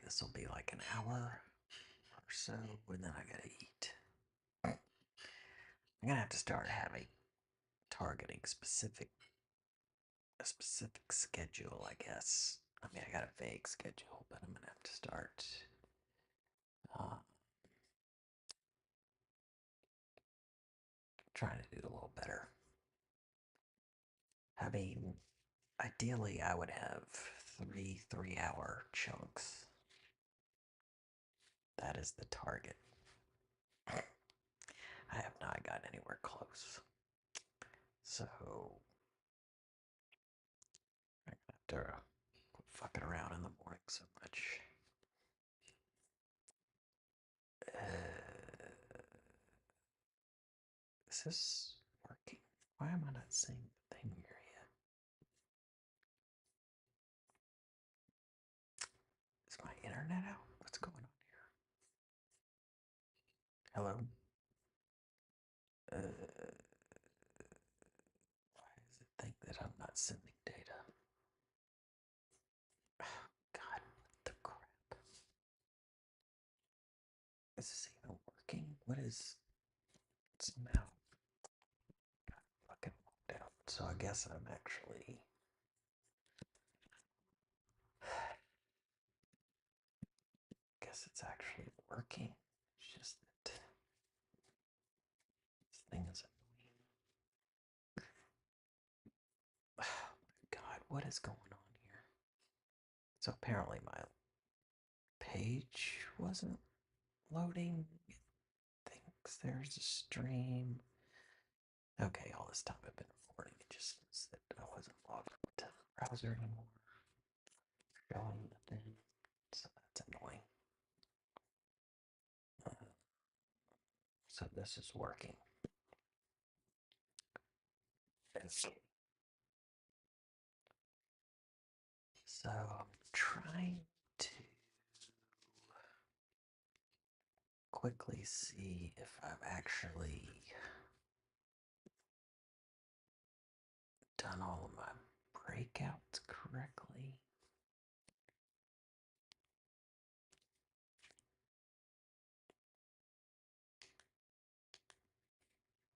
this will be like an hour or so, and then I gotta eat. I'm gonna have to start having targeting a specific schedule, I guess. I mean, I got a vague schedule, but I'm gonna have to start uh, trying to do a little better. I mean, ideally, I would have three-hour chunks. That is the target. I have not gotten anywhere close. So, I'm gonna have to quit fucking around in the morning so much. Is this working? Why am I not seeing the thing here yet? Is my internet out? What's going on here? Hello? Why does it think that I'm not sending data? Oh, God, what the crap? Is this even working? What is somehow got fucking locked out? So I guess I'm actually. Guess it's actually working. It's just that this thing is annoying. Oh my God, what is going on here? So apparently my page wasn't loading. It thinks there's a stream. Okay, all this time I've been recording, it just means that I wasn't logged into the browser anymore. Showing the thing, so that's annoying. So this is working. Okay. So I'm trying to quickly see if I've actually done all of my breakouts correctly.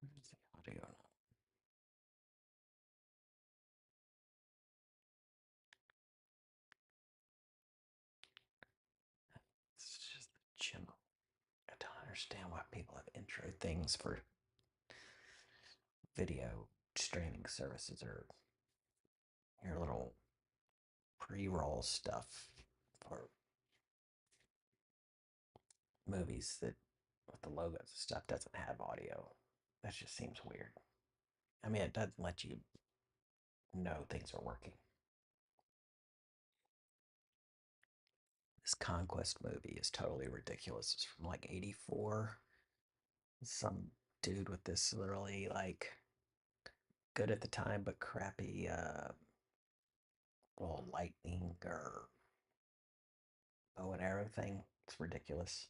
Where's the audio now? It's just the general. I don't understand why people have intro things for video streaming services or your little pre-roll stuff for movies that with the logos and stuff doesn't have audio. That just seems weird. I mean, it doesn't let you know things are working. This Conquest movie is totally ridiculous. It's from like 84. Some dude with this literally like good at the time but crappy little lightning or bow and arrow thing. It's ridiculous.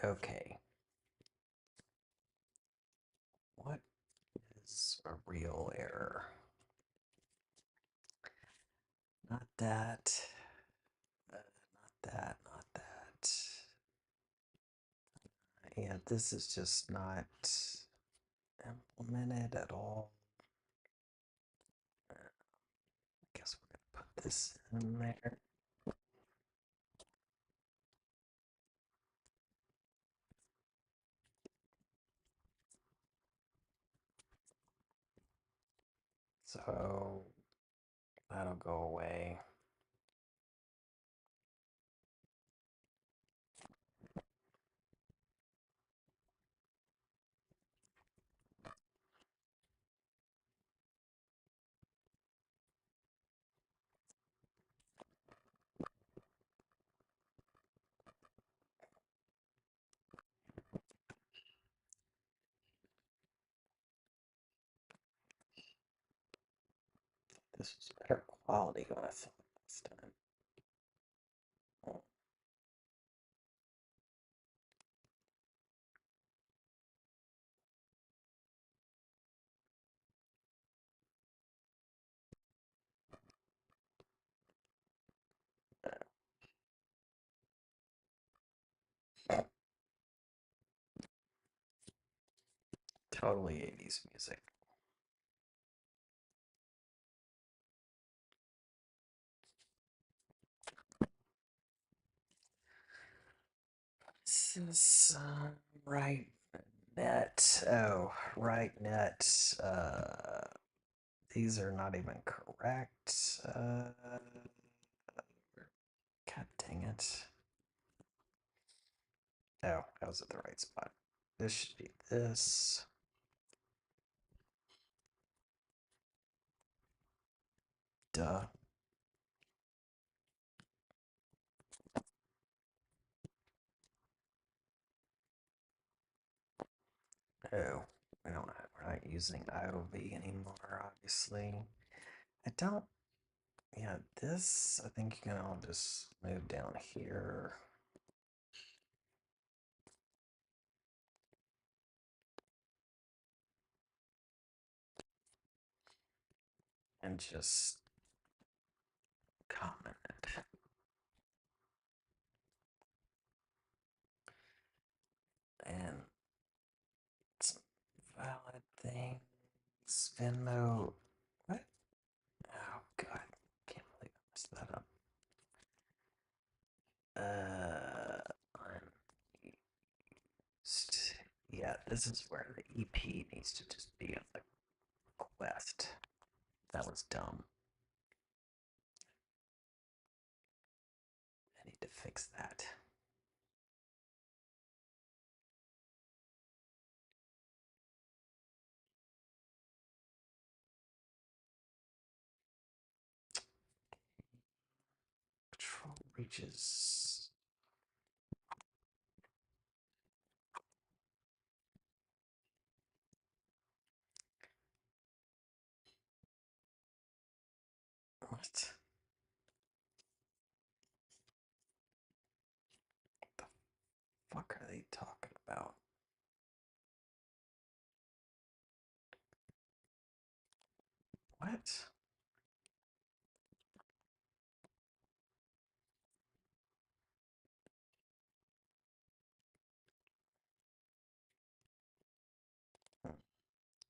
Okay. What is a real error? Not that. Not that. Not that. Yeah, this is just not implemented at all. I guess we're gonna put this in there. So that'll go away. This was better quality than I thought last time. Oh, totally 80s music. This is right net. Oh, right net. These are not even correct. God dang it. Oh, I was at the right spot. This should be this. Duh. Oh, we're not using IOV anymore, obviously. I don't, yeah, this, I think you can all just move down here. And just comment it. And some valid things. Venmo. What? Oh, God. Can't believe I messed that up. Unused. Yeah, this is where the EP needs to just be on the quest. That was dumb. I need to fix that. Control reaches. What the fuck are they talking about? What?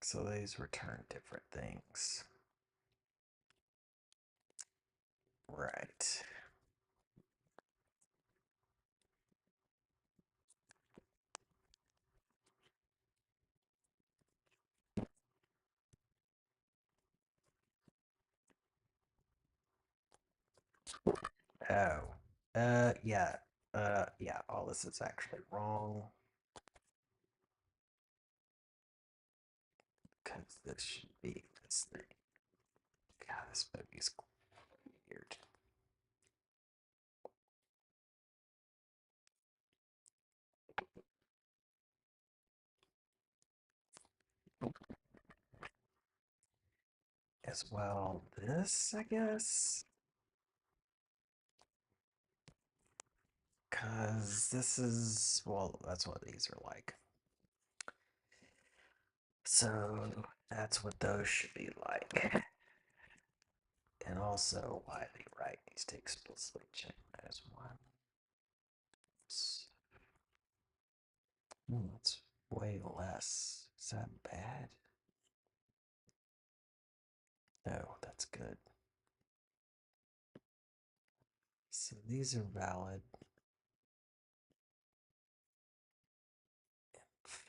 So these return different things. Right. Oh. Yeah. Yeah, all this is actually wrong. Because this should be this thing. God, this movie's weird. As well, this, I guess. Because this is, well, that's what these are like. So that's what those should be like. And also, why the right needs to explicitly check -1. That's way less. Is that bad? No, that's good. So these are valid.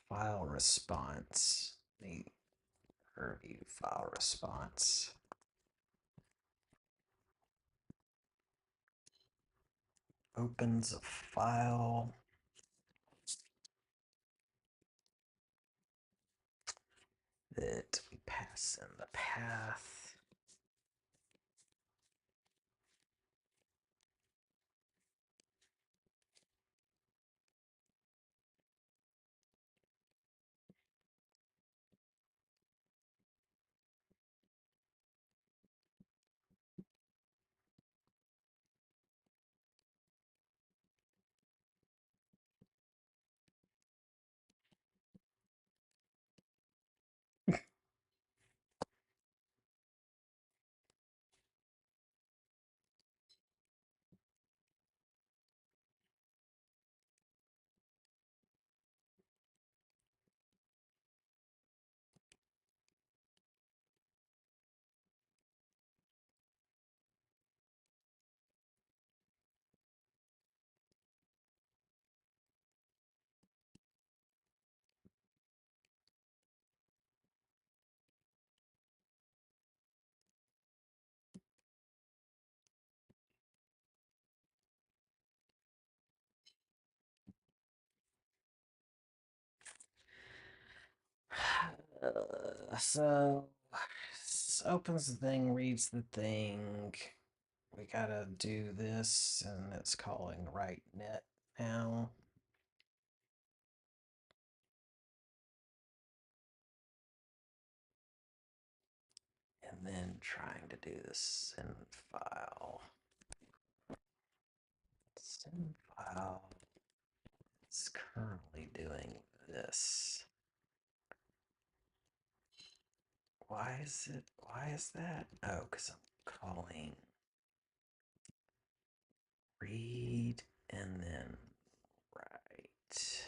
File response. The review file response. Opens a file. That we pass in the path. So opens the thing, reads the thing. We gotta do this, and it's calling right net now. And then trying to do the send file. Send file is currently doing this. Why is that? Oh, because I'm calling read and then write.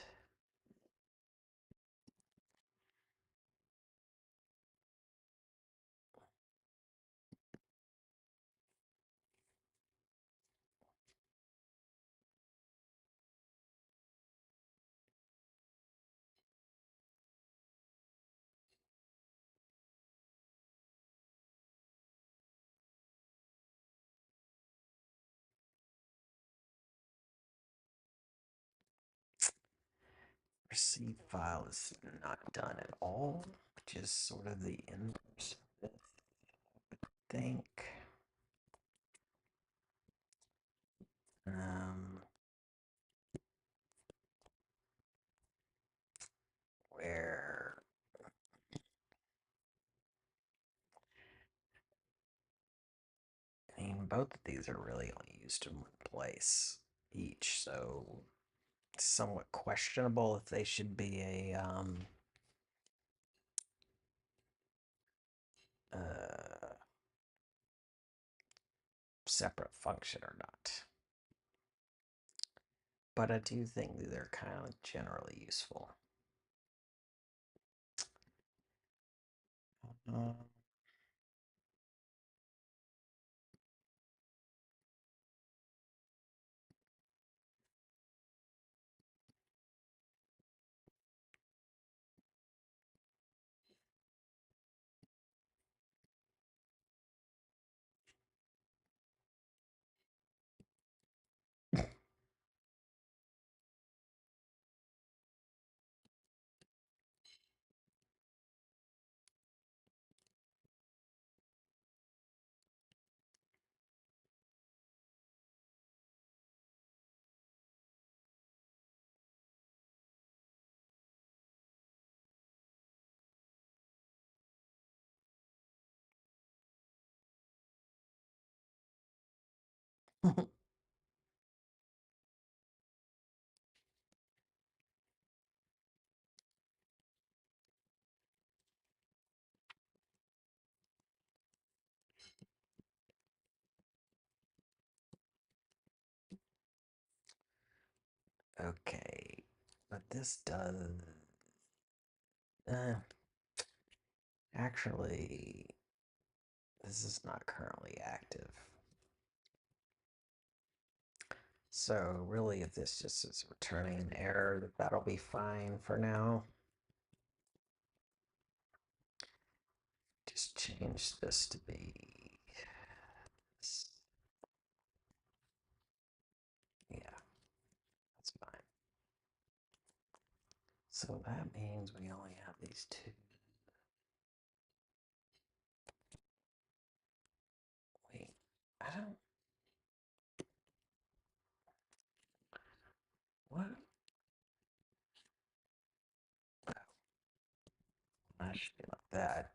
Receive file is not done at all, which is sort of the inverse of this, I think. Um, where I mean, both of these are really only used in one place each, so it's somewhat questionable if they should be a uh, separate function or not. But I do think that they're kind of generally useful. Uh, okay, but this does. Uh, actually, this is not currently active. So really, if this just is returning an error, that'll be fine for now. Just change this to be, yeah, that's fine. So that means we only have these two. Wait, I don't, what? Oh, I should be like that.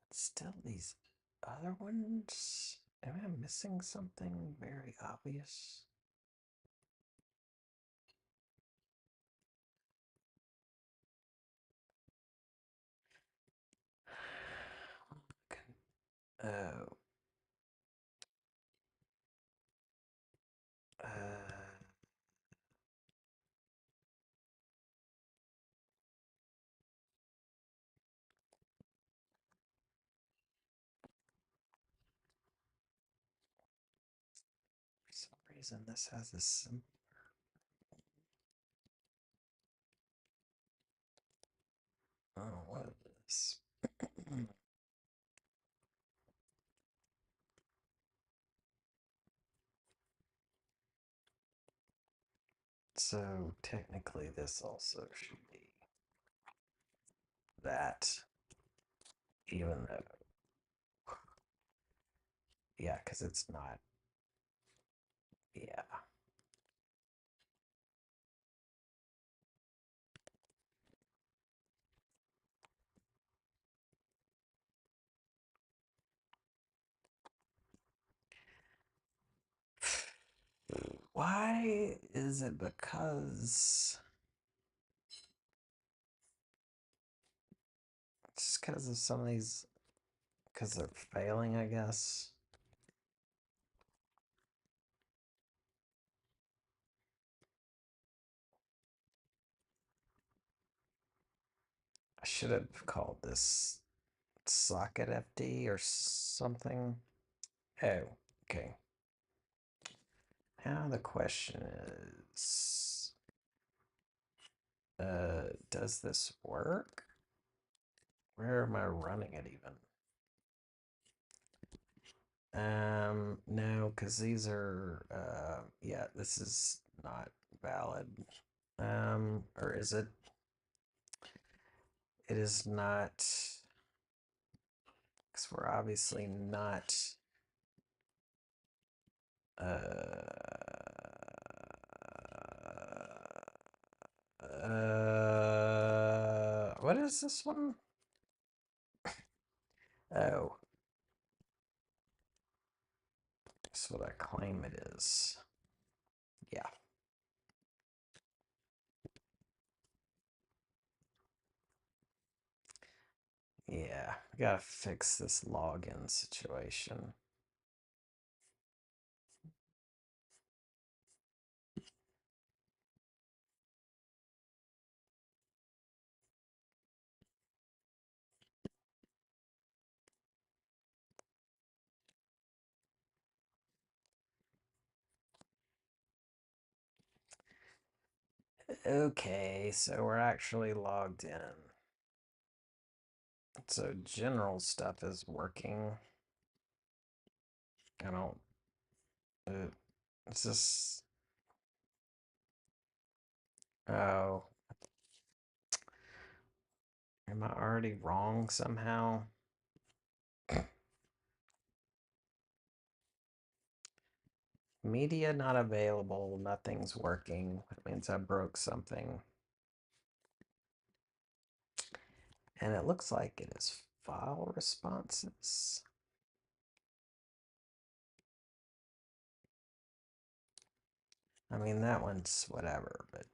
But still, these other ones, am I missing something very obvious? Oh, uh, for some reason this has a symbol. Oh, what is this? So technically this also should be that, even though, yeah, because it's not, yeah. Why is it because just because of some of these, because they're failing, I guess. I should have called this socket FD or something. Oh, okay. Now the question is, does this work? Where am I running it even? No, because these are, yeah, this is not valid. Or is it? It is not, because we're obviously not, what is this one? Oh, that's what I claim it is. Yeah. Yeah, gotta fix this login situation. Okay, so we're actually logged in. So general stuff is working. I don't. It's just. Oh, am I already wrong somehow? Media not available. Nothing's working. That means I broke something. And it looks like it is file responses. I mean, that one's whatever, but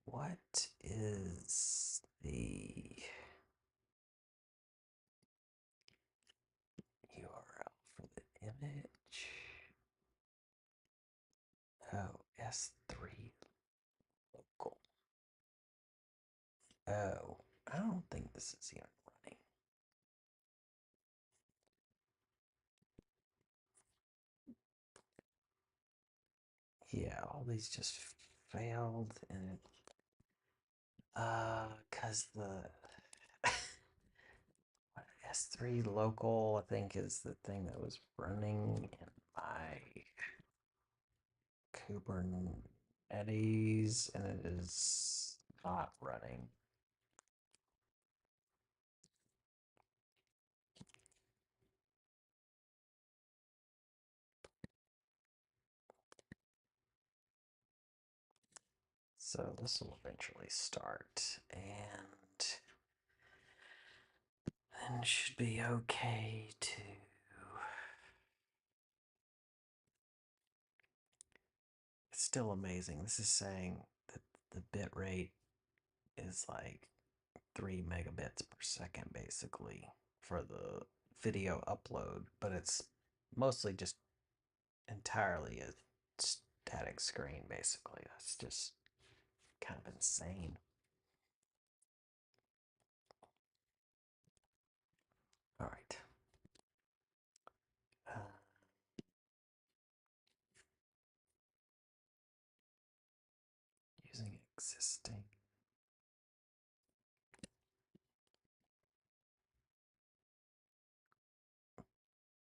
what is the URL for the image? Oh, S3 local. Oh, I don't think this is even running. Yeah, all these just failed and it, cause the S3 local, I think, is the thing that was running in my Kubernetes, and it is not running. So this will eventually start, and then should be okay to. It's still amazing. This is saying that the bit rate is like 3 megabits per second, basically, for the video upload, but it's mostly just entirely a static screen, basically. That's just kind of insane. All right. Using existing.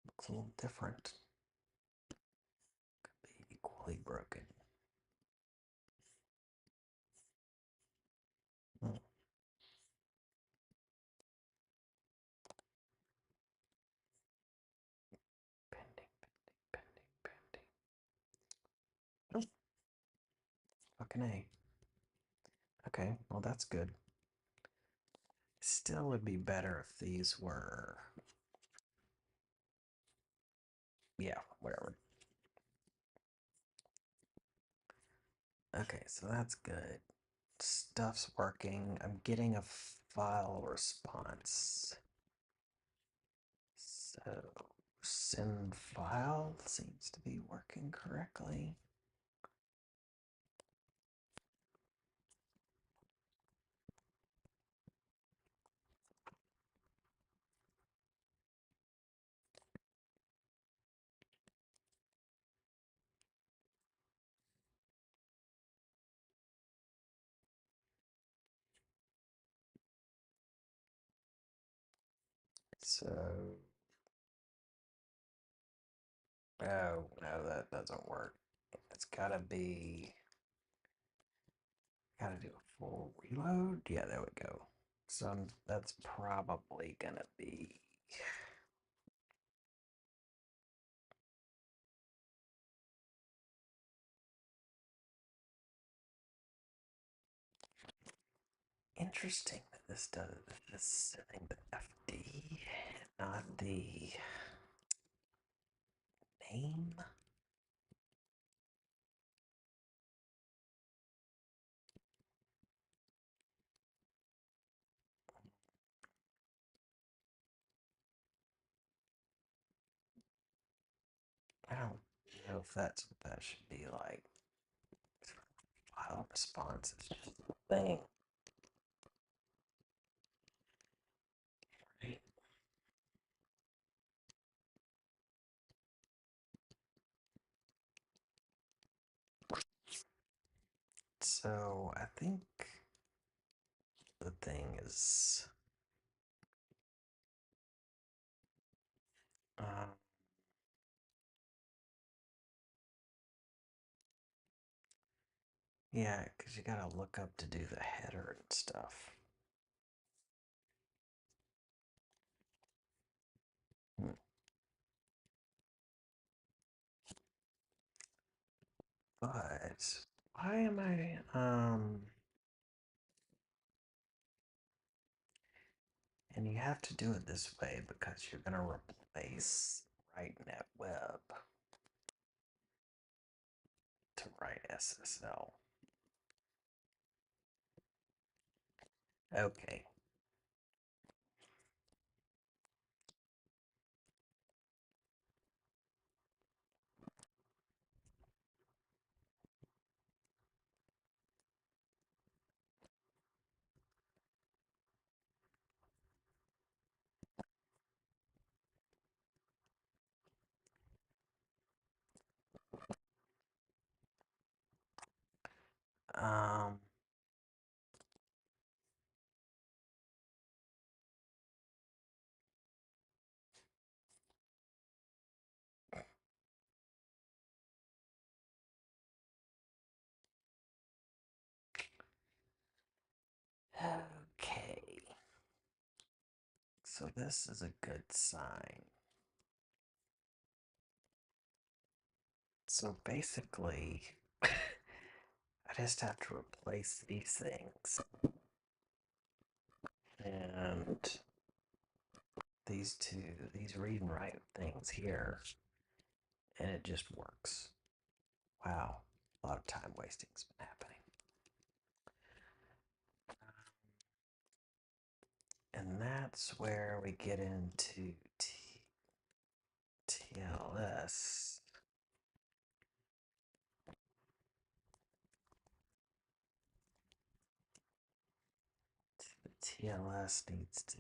Looks a little different. Could be equally broken. Fucking A. Okay, well that's good. Still would be better if these were... Yeah, whatever. Okay, so that's good. Stuff's working. I'm getting a file response. So, send file seems to be working correctly. So, oh no, that doesn't work. It's gotta do a full reload. Yeah, there we go. So that's probably gonna be interesting that this does this setting the FD, not the name. I don't know if that's what that should be like. File response is just a thing. Right? So I think the thing is, um, yeah, because you gotta look up to do the header and stuff. Hmm. But why am and you have to do it this way because you're gonna replace write net web to write SSL. Okay. Um, okay. So this is a good sign. So basically, I just have to replace these things. And these read and write things here, and it just works. Wow, a lot of time wasting's been happening. And that's where we get into TLS. The TLS needs to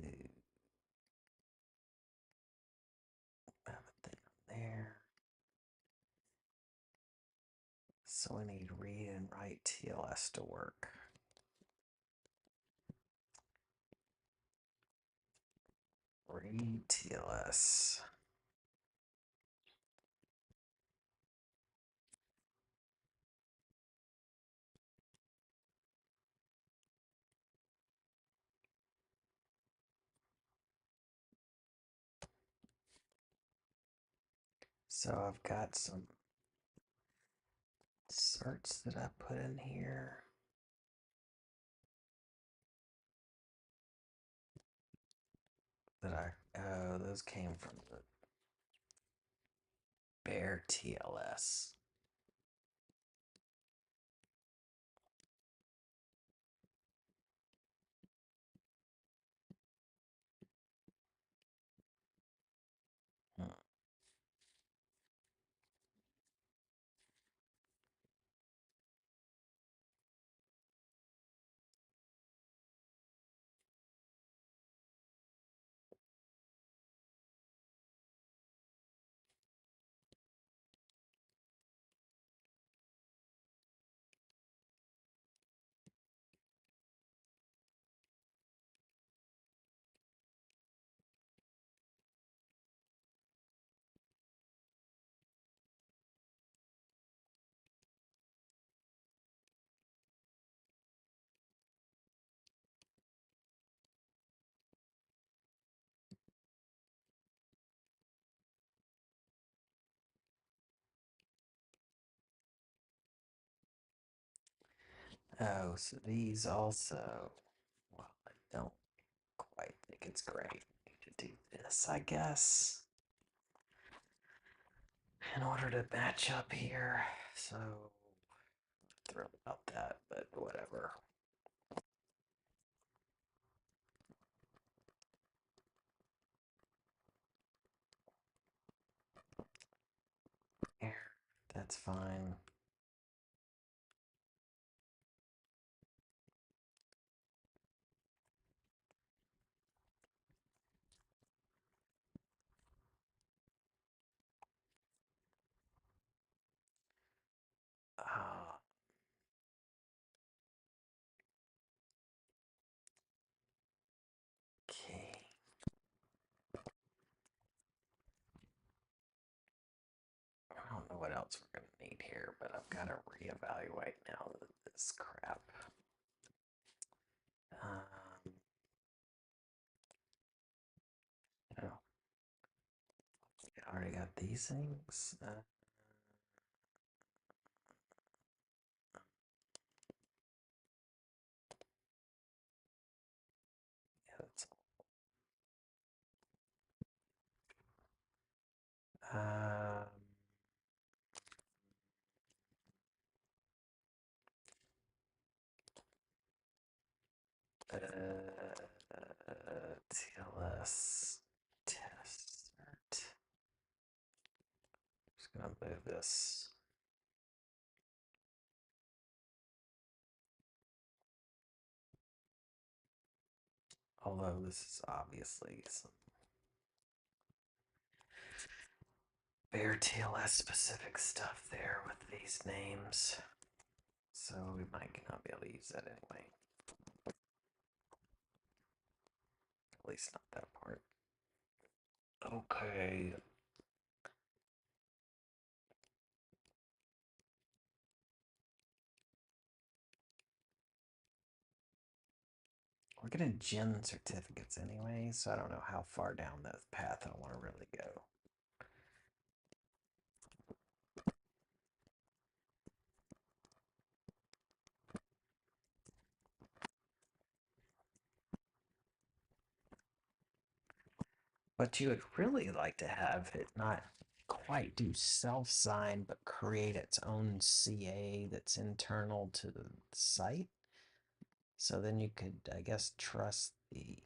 have a thing on there. So we need read and write TLS to work. Read TLS. So I've got some certs that I put in here? Oh, those came from the bare TLS. Hmm. Oh, so these also. Well, I don't quite think it's great. Need to do this, I guess, in order to match up here. So, thrilled about that, but whatever. Here, that's fine. Uh, okay. I don't know what else we're gonna need here, but I've got to reevaluate now this crap. Um, oh, I already got these things. Yeah, that's all. TLS test cert. Just gonna move this. Although this is obviously some bare TLS specific stuff there with these names. So we might not be able to use that anyway. At least not that part. Okay. We're gonna gen certificates anyway, so I don't know how far down that path I want to really go. But you would really like to have it not quite do self-sign, but create its own CA that's internal to the site. So then you could, I guess, trust the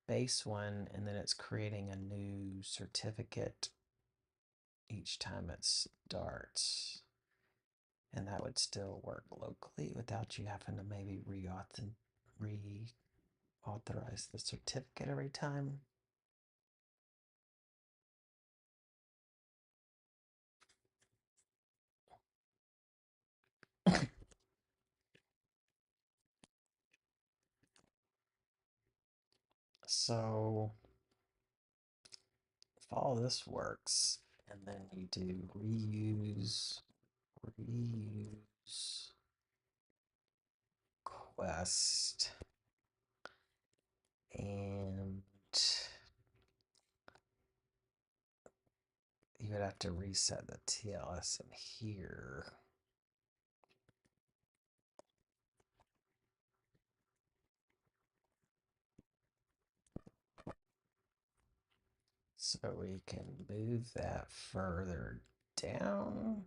base one, and then it's creating a new certificate each time it starts. And that would still work locally without you having to maybe reauthorize the certificate every time. So if all this works, and then you do reuse quest, and you would have to reset the TLS in here. So we can move that further down.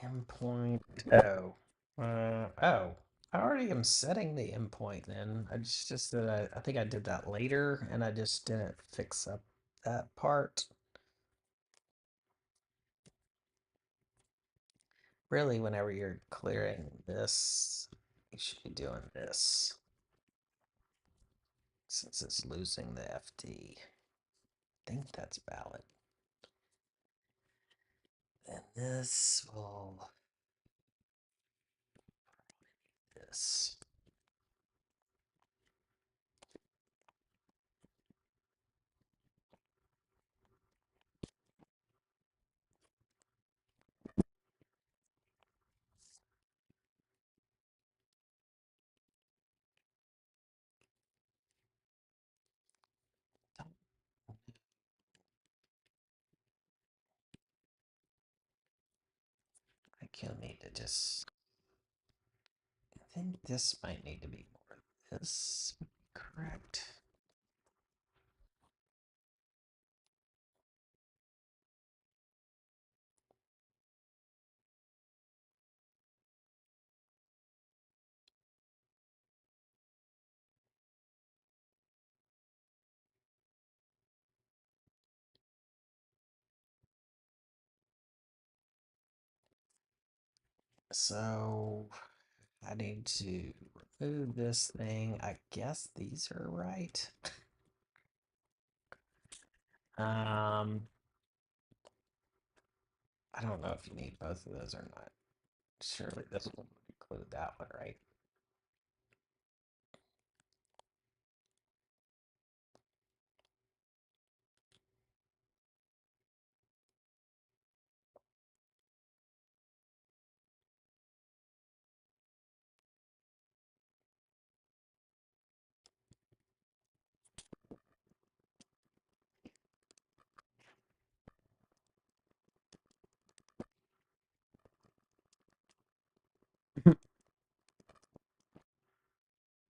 Endpoint. Oh. Oh. I already am setting the endpoint then. Just that I think I did that later and I just didn't fix up that part. Really, whenever you're clearing this, you should be doing this since it's losing the FD. I think that's valid. Then this will this. I can need to just. I think this might need to be more. This would be correct. So I need to remove this thing. I guess these are right. Um, I don't know if you need both of those or not. Surely this one would include that one, right?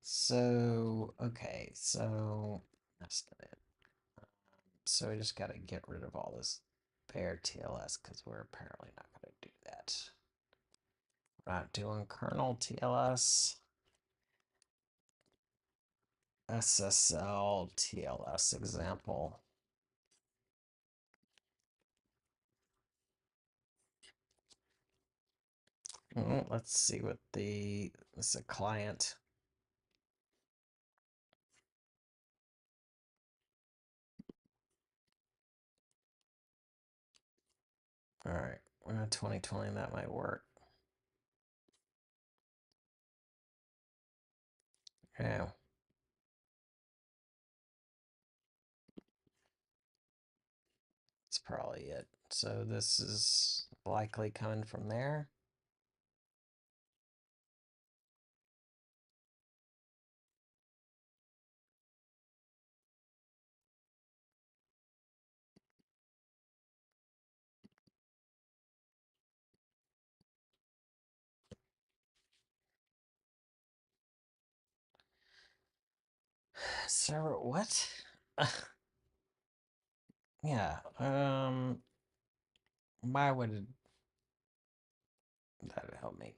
So, okay, so that's not it. So we just got to get rid of all this bare TLS because we're apparently not going to do that. We're not doing kernel TLS, SSL TLS example. Let's see what this is a client. All right, 2020, that might work. Yeah. That's probably it. So this is likely coming from there. Server, what? Yeah, why would that help me?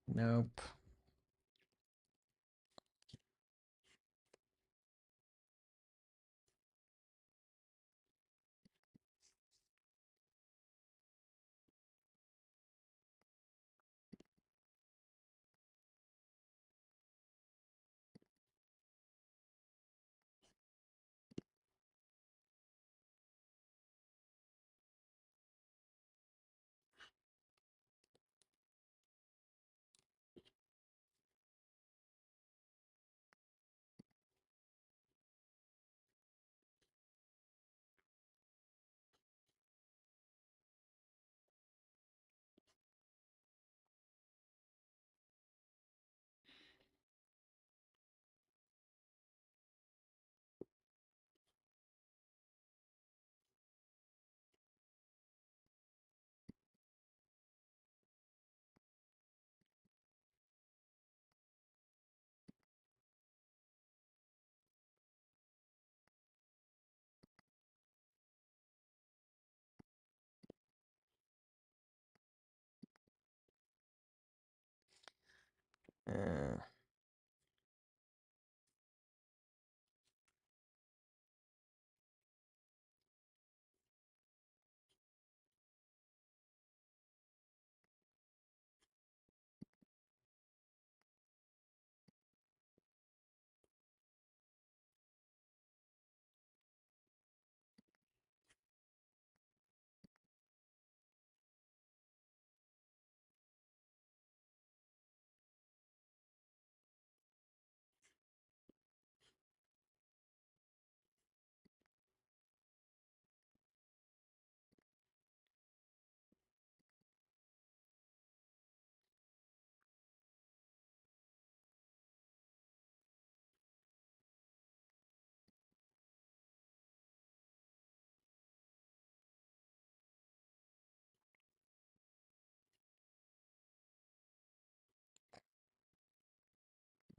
Nope. Uh,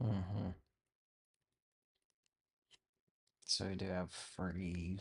mhm. So we do have free.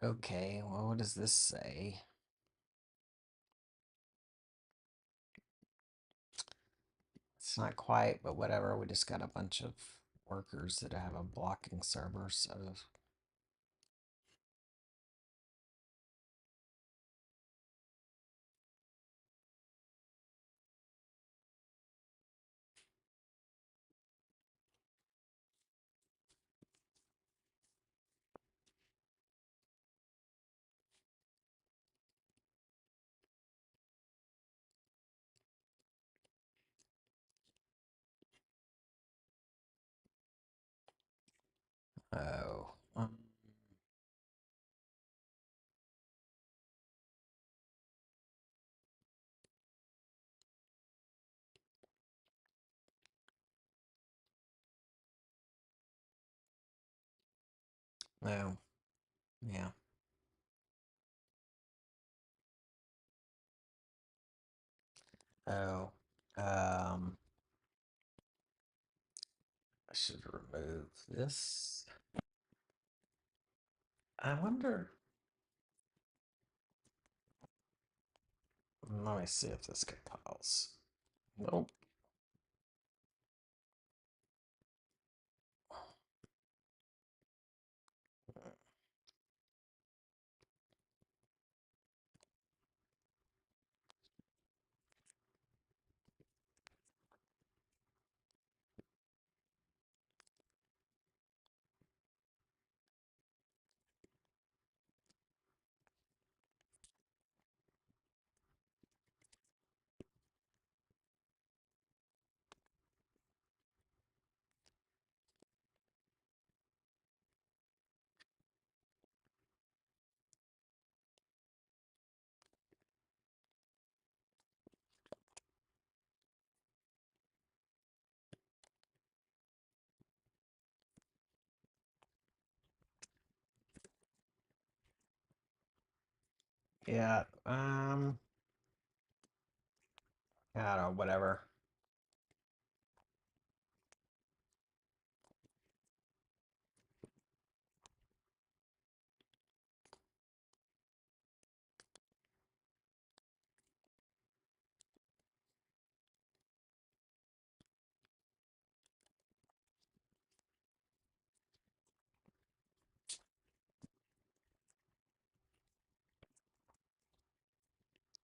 Okay, well, what does this say? It's not quite, but whatever. We just got a bunch of workers that have a blocking server, so oh, no, yeah. Oh, I should remove this. I wonder. Let me see if this compiles. Nope. Yeah. I don't know. Whatever.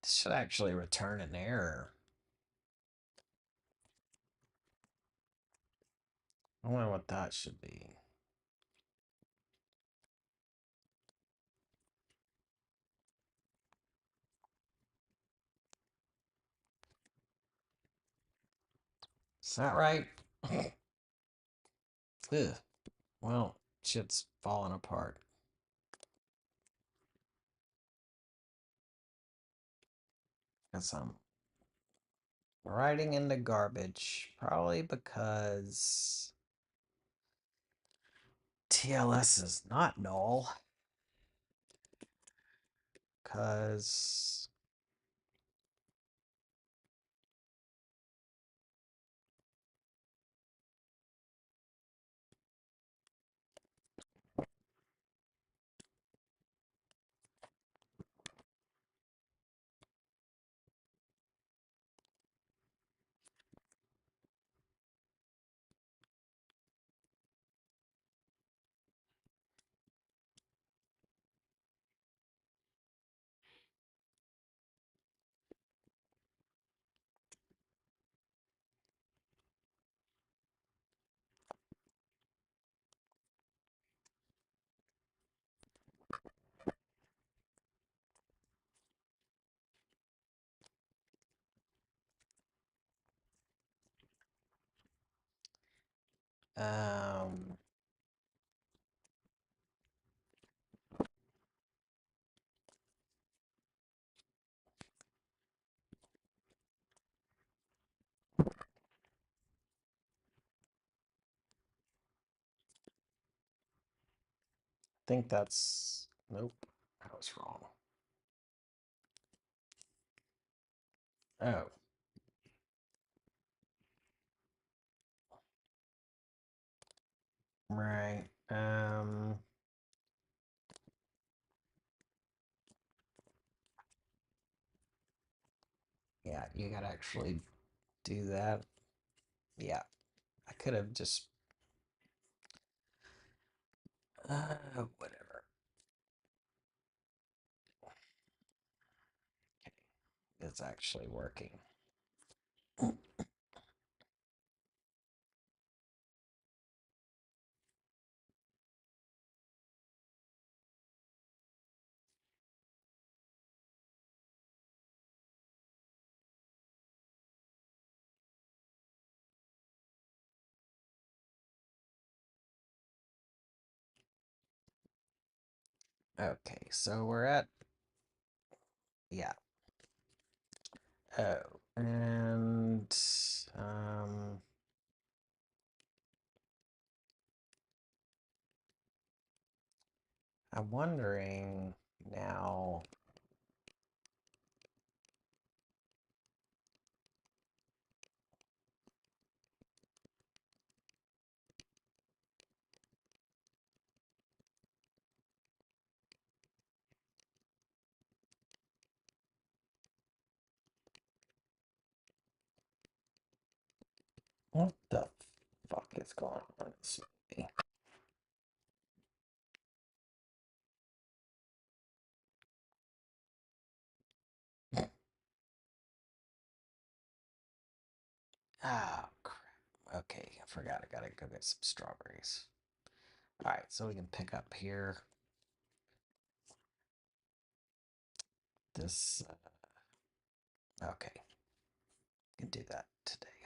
This should actually return an error. I wonder what that should be. Is that right? Ugh. Well, shit's falling apart. Guess I'm writing in the garbage. Probably because TLS is not null. Because um I think that's nope. I was wrong. Oh. Right. Yeah, you gotta actually do that. Yeah. I could have just whatever. Okay. It's actually working. Okay, so we're at yeah. Oh, and I'm wondering now. What the fuck is going on? Ah, crap. Okay, I forgot. I gotta go get some strawberries. All right, so we can pick up here. This. Okay, can do that today.